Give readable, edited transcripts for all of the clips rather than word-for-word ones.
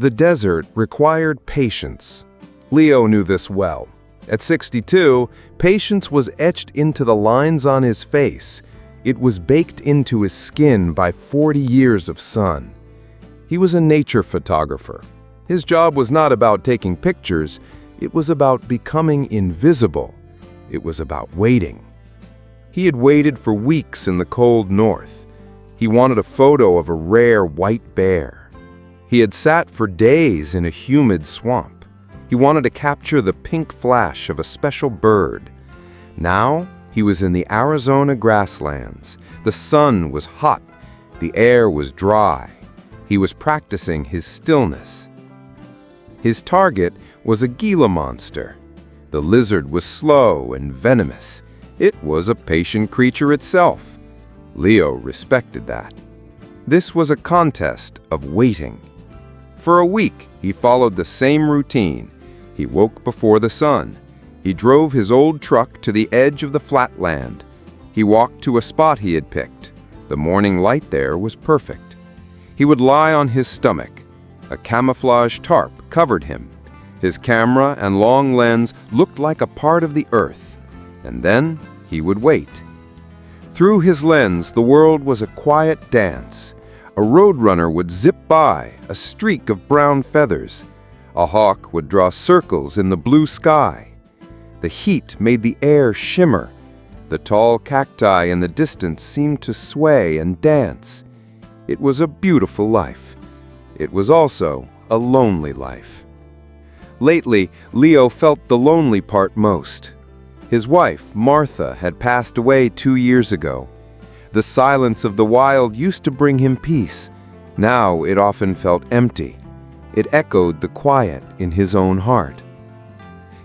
The desert required patience. Leo knew this well. At 62, patience was etched into the lines on his face. It was baked into his skin by 40 years of sun. He was a nature photographer. His job was not about taking pictures, it was about becoming invisible. It was about waiting. He had waited for weeks in the cold north. He wanted a photo of a rare white bear. He had sat for days in a humid swamp. He wanted to capture the pink flash of a special bird. Now, he was in the Arizona grasslands. The sun was hot. The air was dry. He was practicing his stillness. His target was a Gila monster. The lizard was slow and venomous. It was a patient creature itself. Leo respected that. This was a contest of waiting. For a week, he followed the same routine. He woke before the sun. He drove his old truck to the edge of the flatland. He walked to a spot he had picked. The morning light there was perfect. He would lie on his stomach. A camouflage tarp covered him. His camera and long lens looked like a part of the earth. And then he would wait. Through his lens, the world was a quiet dance. A roadrunner would zip by, a streak of brown feathers. A hawk would draw circles in the blue sky. The heat made the air shimmer. The tall cacti in the distance seemed to sway and dance. It was a beautiful life. It was also a lonely life. Lately, Leo felt the lonely part most. His wife, Martha, had passed away 2 years ago. The silence of the wild used to bring him peace. Now it often felt empty. It echoed the quiet in his own heart.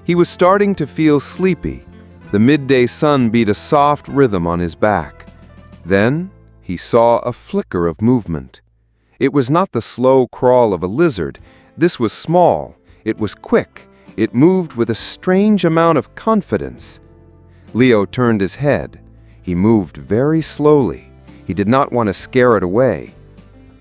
He was starting to feel sleepy. The midday sun beat a soft rhythm on his back. Then he saw a flicker of movement. It was not the slow crawl of a lizard. This was small. It was quick. It moved with a strange amount of confidence. Leo turned his head. He moved very slowly. He did not want to scare it away.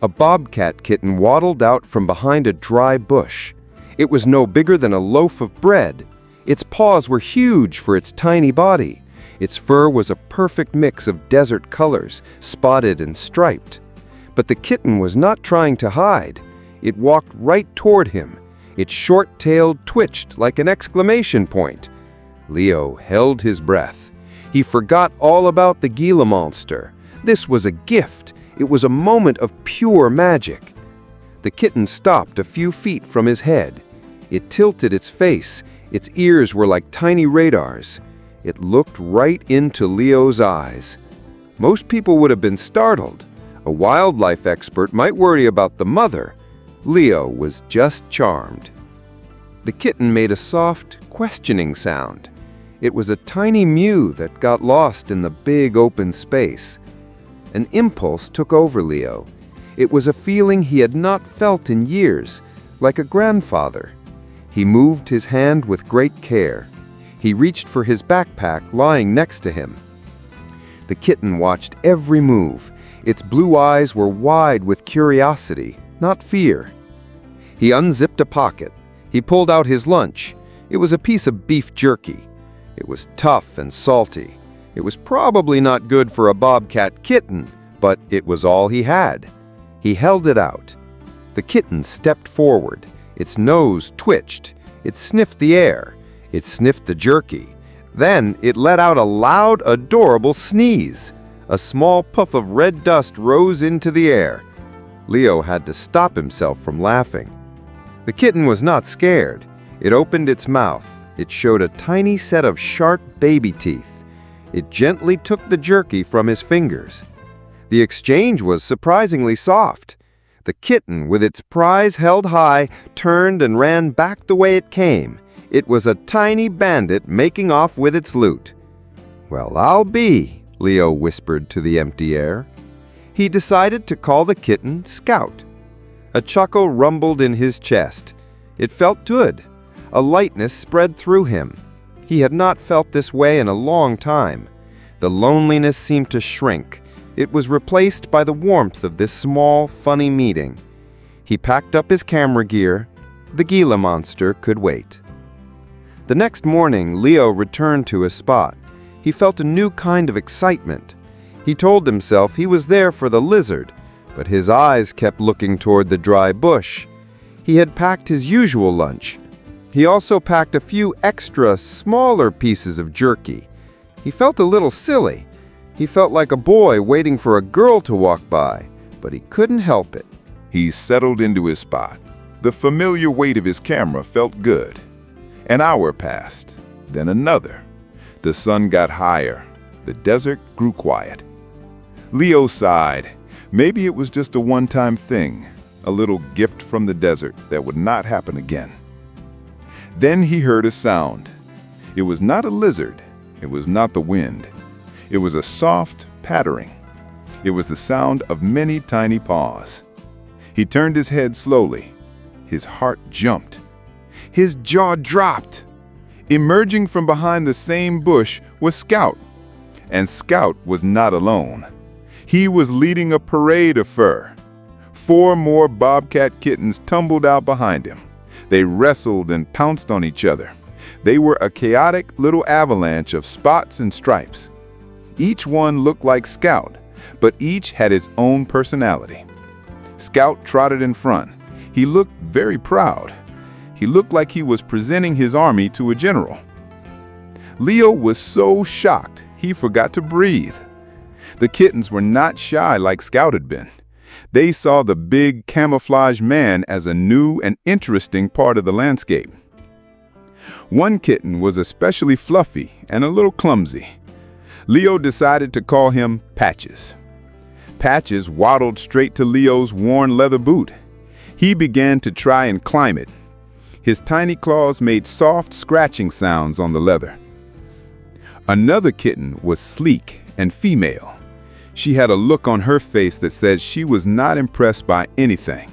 A bobcat kitten waddled out from behind a dry bush. It was no bigger than a loaf of bread. Its paws were huge for its tiny body. Its fur was a perfect mix of desert colors, spotted and striped. But the kitten was not trying to hide. It walked right toward him. Its short tail twitched like an exclamation point. Leo held his breath. He forgot all about the Gila monster. This was a gift. It was a moment of pure magic. The kitten stopped a few feet from his head. It tilted its face. Its ears were like tiny radars. It looked right into Leo's eyes. Most people would have been startled. A wildlife expert might worry about the mother. Leo was just charmed. The kitten made a soft, questioning sound. It was a tiny mew that got lost in the big open space. An impulse took over Leo. It was a feeling he had not felt in years, like a grandfather. He moved his hand with great care. He reached for his backpack lying next to him. The kitten watched every move. Its blue eyes were wide with curiosity, not fear. He unzipped a pocket. He pulled out his lunch. It was a piece of beef jerky. It was tough and salty. It was probably not good for a bobcat kitten, but it was all he had. He held it out. The kitten stepped forward. Its nose twitched. It sniffed the air. It sniffed the jerky. Then it let out a loud, adorable sneeze. A small puff of red dust rose into the air. Leo had to stop himself from laughing. The kitten was not scared. It opened its mouth. It showed a tiny set of sharp baby teeth. It gently took the jerky from his fingers. The exchange was surprisingly soft. The kitten, with its prize held high, turned and ran back the way it came. It was a tiny bandit making off with its loot. "Well, I'll be," Leo whispered to the empty air. He decided to call the kitten Scout. A chuckle rumbled in his chest. It felt good. A lightness spread through him. He had not felt this way in a long time. The loneliness seemed to shrink. It was replaced by the warmth of this small, funny meeting. He packed up his camera gear. The Gila monster could wait. The next morning, Leo returned to his spot. He felt a new kind of excitement. He told himself he was there for the lizard, but his eyes kept looking toward the dry bush. He had packed his usual lunch. He also packed a few extra, smaller pieces of jerky. He felt a little silly. He felt like a boy waiting for a girl to walk by, but he couldn't help it. He settled into his spot. The familiar weight of his camera felt good. An hour passed, then another. The sun got higher. The desert grew quiet. Leo sighed. Maybe it was just a one-time thing, a little gift from the desert that would not happen again. Then he heard a sound. It was not a lizard. It was not the wind. It was a soft pattering. It was the sound of many tiny paws. He turned his head slowly. His heart jumped. His jaw dropped. Emerging from behind the same bush was Scout. And Scout was not alone. He was leading a parade of fur. 4 more Bobcat kittens tumbled out behind him. They wrestled and pounced on each other. They were a chaotic little avalanche of spots and stripes. Each one looked like Scout, but each had its own personality. Scout trotted in front. He looked very proud. He looked like he was presenting his army to a general. Leo was so shocked he forgot to breathe. The kittens were not shy like Scout had been. They saw the big camouflage man as a new and interesting part of the landscape. One kitten was especially fluffy and a little clumsy. Leo decided to call him Patches. Patches waddled straight to Leo's worn leather boot. He began to try and climb it. His tiny claws made soft scratching sounds on the leather. Another kitten was sleek and female. She had a look on her face that said she was not impressed by anything.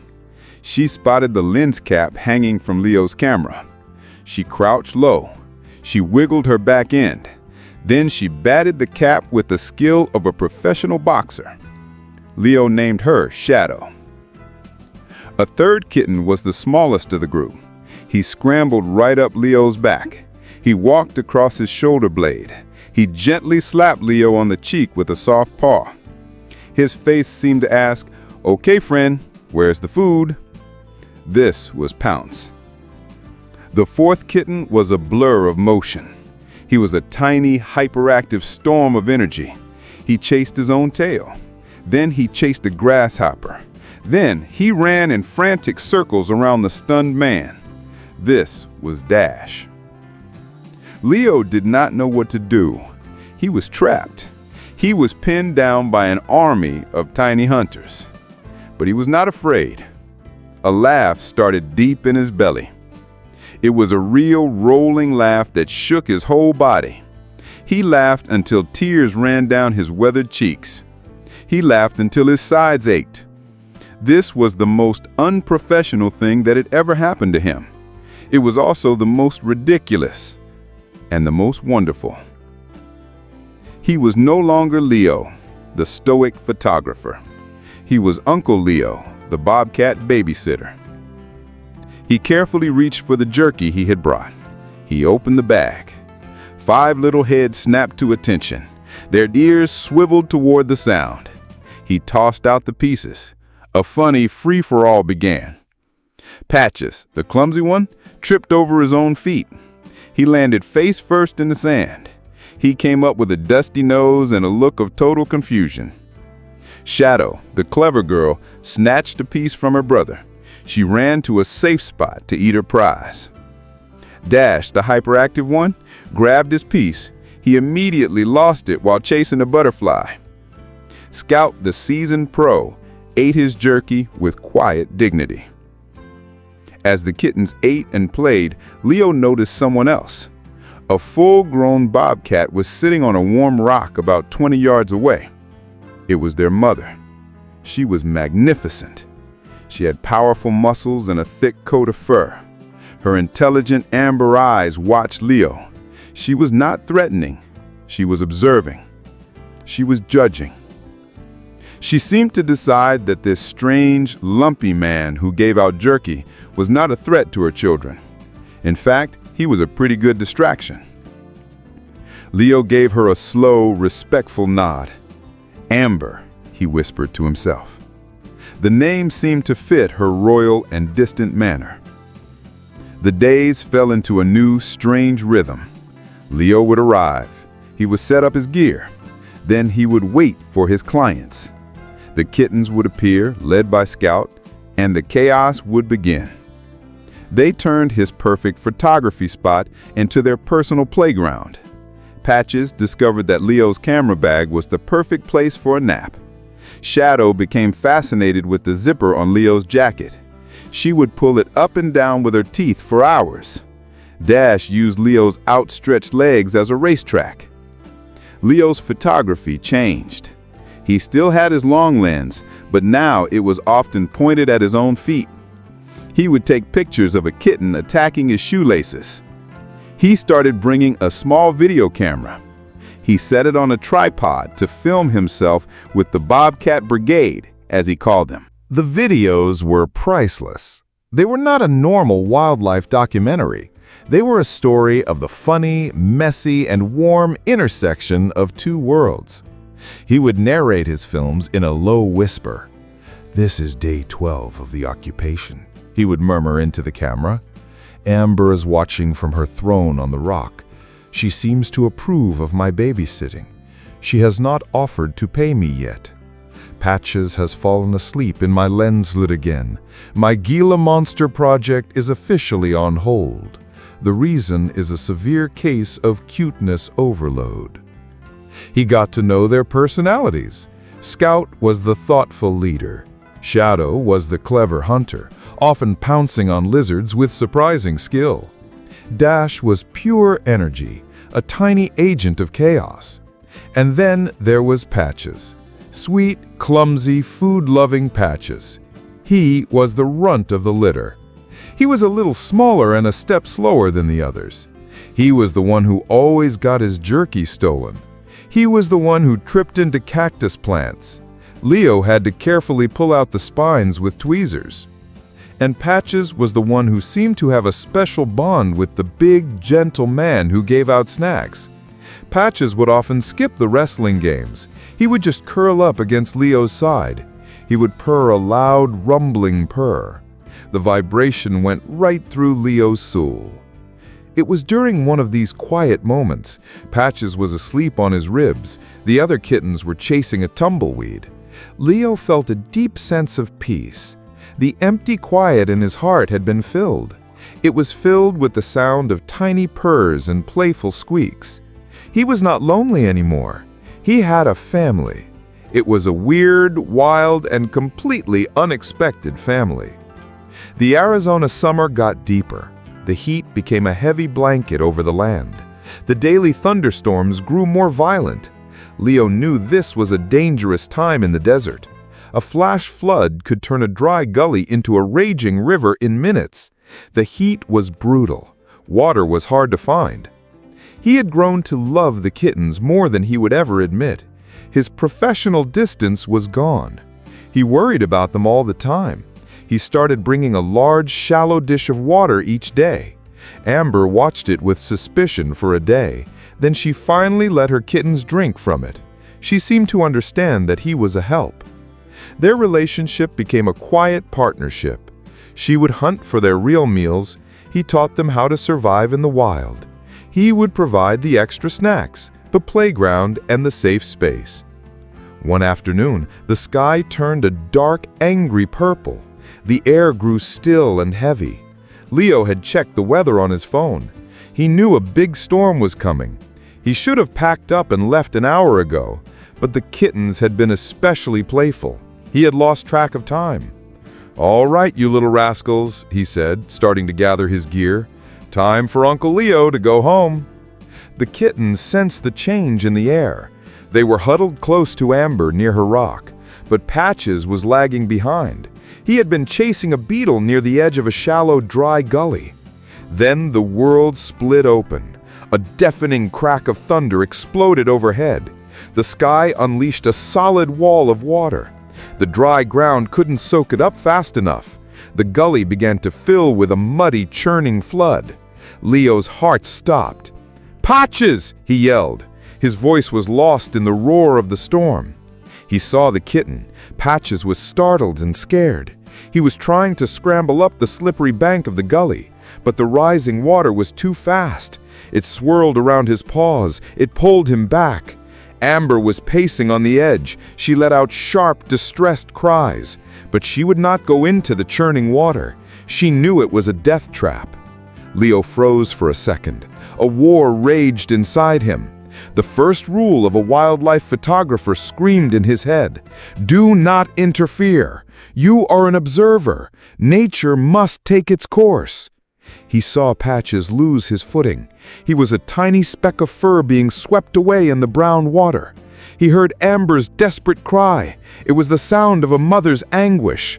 She spotted the lens cap hanging from Leo's camera. She crouched low. She wiggled her back end. Then she batted the cap with the skill of a professional boxer. Leo named her Shadow. A third kitten was the smallest of the group. He scrambled right up Leo's back. He walked across his shoulder blade. He gently slapped Leo on the cheek with a soft paw. His face seemed to ask, "Okay, friend, where's the food?" This was Pounce. The fourth kitten was a blur of motion. He was a tiny, hyperactive storm of energy. He chased his own tail. Then he chased a grasshopper. Then he ran in frantic circles around the stunned man. This was Dash. Leo did not know what to do. He was trapped. He was pinned down by an army of tiny hunters. But he was not afraid. A laugh started deep in his belly. It was a real rolling laugh that shook his whole body. He laughed until tears ran down his weathered cheeks. He laughed until his sides ached. This was the most unprofessional thing that had ever happened to him. It was also the most ridiculous and the most wonderful. He was no longer Leo, the stoic photographer. He was Uncle Leo, the Bobcat babysitter. He carefully reached for the jerky he had brought. He opened the bag. 5 little heads snapped to attention. Their ears swiveled toward the sound. He tossed out the pieces. A funny free-for-all began. Patches, the clumsy one, tripped over his own feet. He landed face first in the sand. He came up with a dusty nose and a look of total confusion. Shadow, the clever girl, snatched a piece from her brother. She ran to a safe spot to eat her prize. Dash, the hyperactive one, grabbed his piece. He immediately lost it while chasing a butterfly. Scout, the seasoned pro, ate his jerky with quiet dignity. As the kittens ate and played, Leo noticed someone else. A full-grown bobcat was sitting on a warm rock about 20 yards away. It was their mother. She was magnificent. She had powerful muscles and a thick coat of fur. Her intelligent amber eyes watched Leo. She was not threatening. She was observing. She was judging. She seemed to decide that this strange, lumpy man who gave out jerky was not a threat to her children. In fact, he was a pretty good distraction. Leo gave her a slow, respectful nod. Amber, he whispered to himself. The name seemed to fit her royal and distant manner. The days fell into a new, strange rhythm. Leo would arrive. He would set up his gear. Then he would wait for his clients. The kittens would appear, led by Scout, and the chaos would begin. They turned his perfect photography spot into their personal playground. Patches discovered that Leo's camera bag was the perfect place for a nap. Shadow became fascinated with the zipper on Leo's jacket. She would pull it up and down with her teeth for hours. Dash used Leo's outstretched legs as a racetrack. Leo's photography changed. He still had his long lens, but now it was often pointed at his own feet. He would take pictures of a kitten attacking his shoelaces. He started bringing a small video camera. He set it on a tripod to film himself with the Bobcat Brigade, as he called them. The videos were priceless. They were not a normal wildlife documentary. They were a story of the funny, messy, and warm intersection of two worlds. He would narrate his films in a low whisper. "This is day 12 of the occupation," he would murmur into the camera. "Amber is watching from her throne on the rock. She seems to approve of my babysitting. She has not offered to pay me yet. Patches has fallen asleep in my lens slit again. My Gila Monster project is officially on hold. The reason is a severe case of cuteness overload." He got to know their personalities. Scout was the thoughtful leader. Shadow was the clever hunter, often pouncing on lizards with surprising skill. Dash was pure energy, a tiny agent of chaos. And then there was Patches. Sweet, clumsy, food-loving Patches. He was the runt of the litter. He was a little smaller and a step slower than the others. He was the one who always got his jerky stolen. He was the one who tripped into cactus plants. Leo had to carefully pull out the spines with tweezers. And Patches was the one who seemed to have a special bond with the big, gentle man who gave out snacks. Patches would often skip the wrestling games. He would just curl up against Leo's side. He would purr a loud, rumbling purr. The vibration went right through Leo's soul. It was during one of these quiet moments. Patches was asleep on his ribs. The other kittens were chasing a tumbleweed. Leo felt a deep sense of peace. The empty quiet in his heart had been filled. It was filled with the sound of tiny purrs and playful squeaks. He was not lonely anymore. He had a family. It was a weird, wild, and completely unexpected family. The Arizona summer got deeper. The heat became a heavy blanket over the land. The daily thunderstorms grew more violent. Leo knew this was a dangerous time in the desert. A flash flood could turn a dry gully into a raging river in minutes. The heat was brutal. Water was hard to find. He had grown to love the kittens more than he would ever admit. His professional distance was gone. He worried about them all the time. He started bringing a large, shallow dish of water each day. Amber watched it with suspicion for a day. Then she finally let her kittens drink from it. She seemed to understand that he was a help. Their relationship became a quiet partnership. She would hunt for their real meals. He taught them how to survive in the wild. He would provide the extra snacks, the playground, and the safe space. One afternoon, the sky turned a dark, angry purple. The air grew still and heavy. Leo had checked the weather on his phone. He knew a big storm was coming. He should have packed up and left an hour ago, but the kittens had been especially playful. He had lost track of time. "All right, you little rascals," he said, starting to gather his gear. "Time for Uncle Leo to go home." The kittens sensed the change in the air. They were huddled close to Amber near her rock, but Patches was lagging behind. He had been chasing a beetle near the edge of a shallow, dry gully. Then the world split open. A deafening crack of thunder exploded overhead. The sky unleashed a solid wall of water. The dry ground couldn't soak it up fast enough. The gully began to fill with a muddy, churning flood. Leo's heart stopped. "Patches!" he yelled. His voice was lost in the roar of the storm. He saw the kitten. Patches was startled and scared. He was trying to scramble up the slippery bank of the gully, but the rising water was too fast. It swirled around his paws. It pulled him back. Amber was pacing on the edge. She let out sharp, distressed cries, but she would not go into the churning water. She knew it was a death trap. Leo froze for a second. A war raged inside him. The first rule of a wildlife photographer screamed in his head. Do not interfere. You are an observer. Nature must take its course. He saw Patches lose his footing. He was a tiny speck of fur being swept away in the brown water. He heard Amber's desperate cry. It was the sound of a mother's anguish.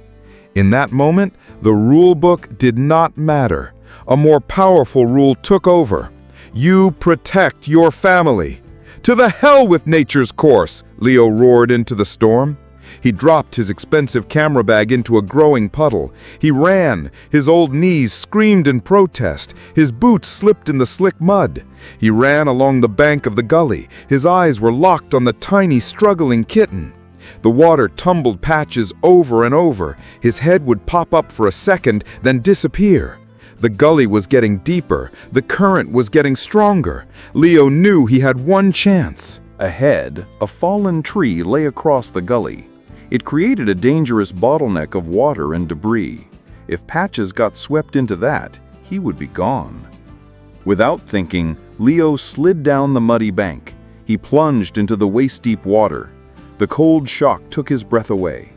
In that moment, the rule book did not matter. A more powerful rule took over. You protect your family. To the hell with nature's course, Leo roared into the storm. He dropped his expensive camera bag into a growing puddle. He ran. His old knees screamed in protest. His boots slipped in the slick mud. He ran along the bank of the gully. His eyes were locked on the tiny, struggling kitten. The water tumbled Patches over and over. His head would pop up for a second, then disappear. The gully was getting deeper. The current was getting stronger. Leo knew he had one chance. Ahead, a fallen tree lay across the gully. It created a dangerous bottleneck of water and debris. If Patches got swept into that, he would be gone. Without thinking, Leo slid down the muddy bank. He plunged into the waist-deep water. The cold shock took his breath away.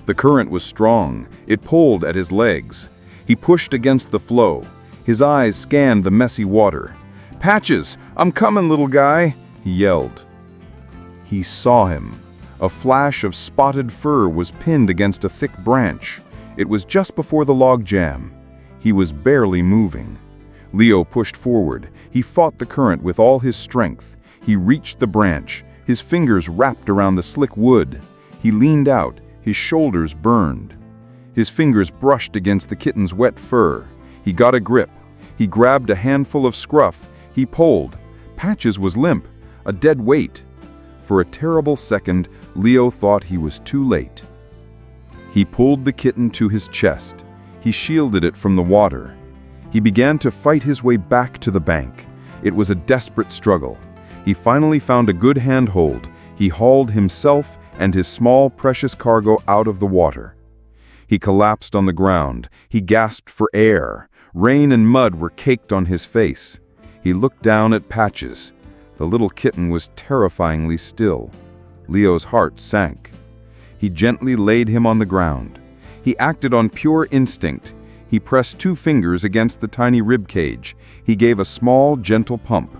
The current was strong. It pulled at his legs. He pushed against the flow. His eyes scanned the messy water. "Patches, I'm coming, little guy," he yelled. He saw him. A flash of spotted fur was pinned against a thick branch. It was just before the log jam. He was barely moving. Leo pushed forward. He fought the current with all his strength. He reached the branch. His fingers wrapped around the slick wood. He leaned out. His shoulders burned. His fingers brushed against the kitten's wet fur. He got a grip. He grabbed a handful of scruff. He pulled. Patches was limp, a dead weight. For a terrible second, Leo thought he was too late. He pulled the kitten to his chest. He shielded it from the water. He began to fight his way back to the bank. It was a desperate struggle. He finally found a good handhold. He hauled himself and his small, precious cargo out of the water. He collapsed on the ground. He gasped for air. Rain and mud were caked on his face. He looked down at Patches. The little kitten was terrifyingly still. Leo's heart sank. He gently laid him on the ground. He acted on pure instinct. He pressed 2 fingers against the tiny rib cage. He gave a small, gentle pump.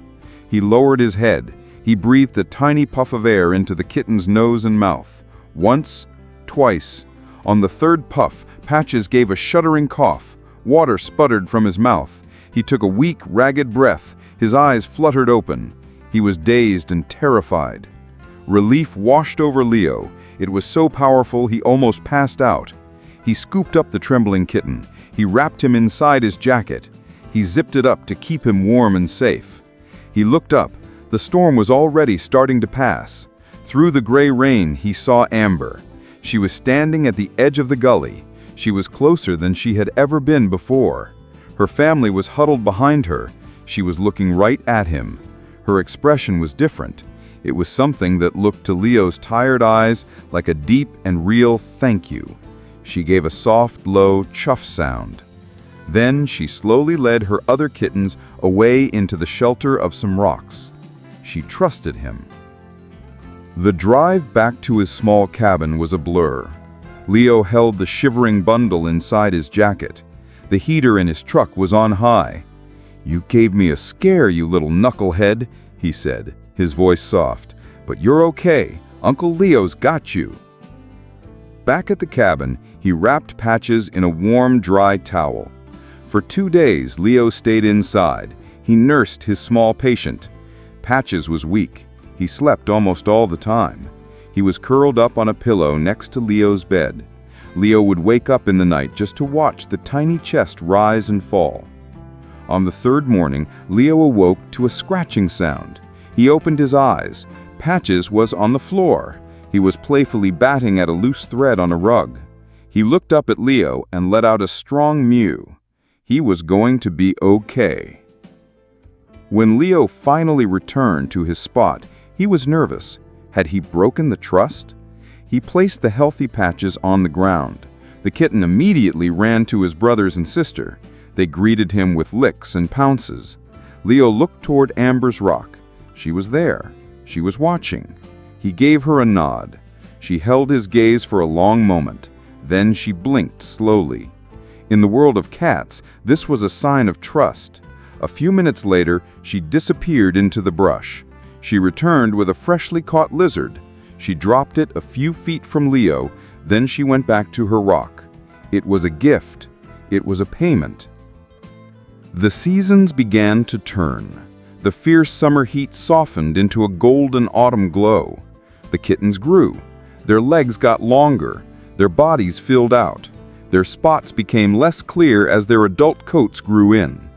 He lowered his head. He breathed a tiny puff of air into the kitten's nose and mouth. Once, twice. On the third puff, Patches gave a shuddering cough. Water sputtered from his mouth. He took a weak, ragged breath. His eyes fluttered open. He was dazed and terrified. Relief washed over Leo. It was so powerful he almost passed out. He scooped up the trembling kitten. He wrapped him inside his jacket. He zipped it up to keep him warm and safe. He looked up. The storm was already starting to pass. Through the gray rain, he saw Amber. She was standing at the edge of the gully. She was closer than she had ever been before. Her family was huddled behind her. She was looking right at him. Her expression was different. It was something that looked to Leo's tired eyes like a deep and real thank you. She gave a soft, low chuff sound. Then she slowly led her other kittens away into the shelter of some rocks. She trusted him. The drive back to his small cabin was a blur. Leo held the shivering bundle inside his jacket. The heater in his truck was on high. "You gave me a scare, you little knucklehead," he said, his voice soft. "But you're okay. Uncle Leo's got you." Back at the cabin, he wrapped Patches in a warm, dry towel. For 2 days, Leo stayed inside. He nursed his small patient. Patches was weak. He slept almost all the time. He was curled up on a pillow next to Leo's bed. Leo would wake up in the night just to watch the tiny chest rise and fall. On the third morning, Leo awoke to a scratching sound. He opened his eyes. Patches was on the floor. He was playfully batting at a loose thread on a rug. He looked up at Leo and let out a strong mew. He was going to be okay. When Leo finally returned to his spot, he was nervous. Had he broken the trust? He placed the healthy Patches on the ground. The kitten immediately ran to his brothers and sister. They greeted him with licks and pounces. Leo looked toward Amber's rock. She was there. She was watching. He gave her a nod. She held his gaze for a long moment. Then she blinked slowly. In the world of cats, this was a sign of trust. A few minutes later, she disappeared into the brush. She returned with a freshly caught lizard. She dropped it a few feet from Leo, then she went back to her rock. It was a gift. It was a payment. The seasons began to turn. The fierce summer heat softened into a golden autumn glow. The kittens grew. Their legs got longer. Their bodies filled out. Their spots became less clear as their adult coats grew in.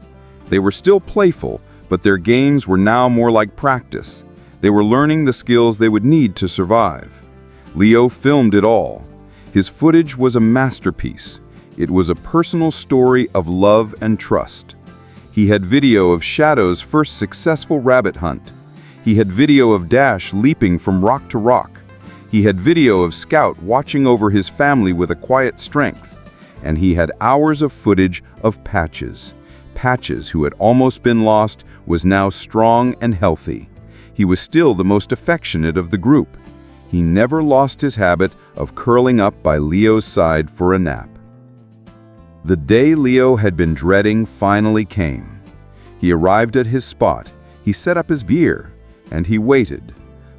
They were still playful, but their games were now more like practice. They were learning the skills they would need to survive. Leo filmed it all. His footage was a masterpiece. It was a personal story of love and trust. He had video of Shadow's first successful rabbit hunt. He had video of Dash leaping from rock to rock. He had video of Scout watching over his family with a quiet strength. And he had hours of footage of Patches. Patches, who had almost been lost, was now strong and healthy. He was still the most affectionate of the group. He never lost his habit of curling up by Leo's side for a nap. The day Leo had been dreading finally came. He arrived at his spot. He set up his gear, and he waited.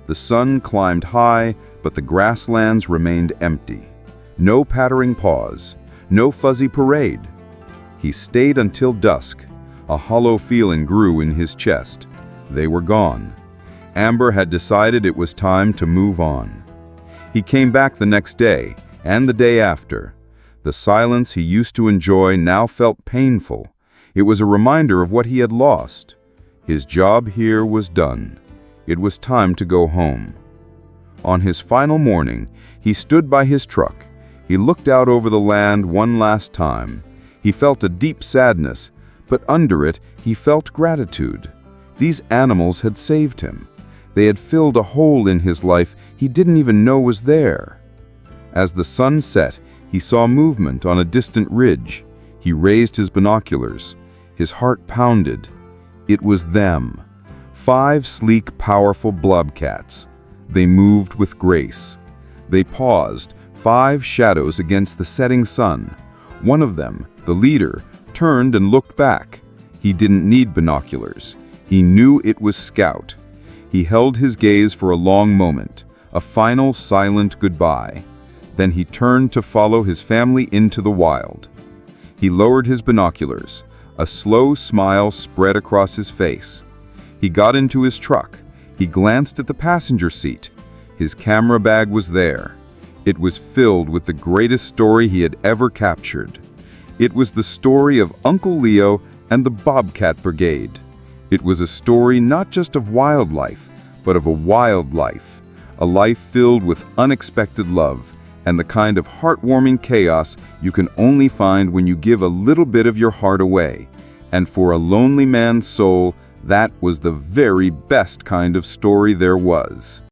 The sun climbed high, but the grasslands remained empty. No pattering paws, no fuzzy parade. He stayed until dusk. A hollow feeling grew in his chest. They were gone. Amber had decided it was time to move on. He came back the next day, and the day after. The silence he used to enjoy now felt painful. It was a reminder of what he had lost. His job here was done. It was time to go home. On his final morning, he stood by his truck. He looked out over the land one last time. He felt a deep sadness, but under it, he felt gratitude. These animals had saved him. They had filled a hole in his life he didn't even know was there. As the sun set, he saw movement on a distant ridge. He raised his binoculars. His heart pounded. It was them. 5 sleek, powerful Bobcats. They moved with grace. They paused, 5 shadows against the setting sun. One of them, the leader, turned and looked back. He didn't need binoculars. He knew it was Scout. He held his gaze for a long moment, a final silent goodbye. Then he turned to follow his family into the wild. He lowered his binoculars. A slow smile spread across his face. He got into his truck. He glanced at the passenger seat. His camera bag was there. It was filled with the greatest story he had ever captured. It was the story of Uncle Leo and the Bobcat Brigade. It was a story not just of wildlife, but of a wild life, a life filled with unexpected love and the kind of heartwarming chaos you can only find when you give a little bit of your heart away. And for a lonely man's soul, that was the very best kind of story there was.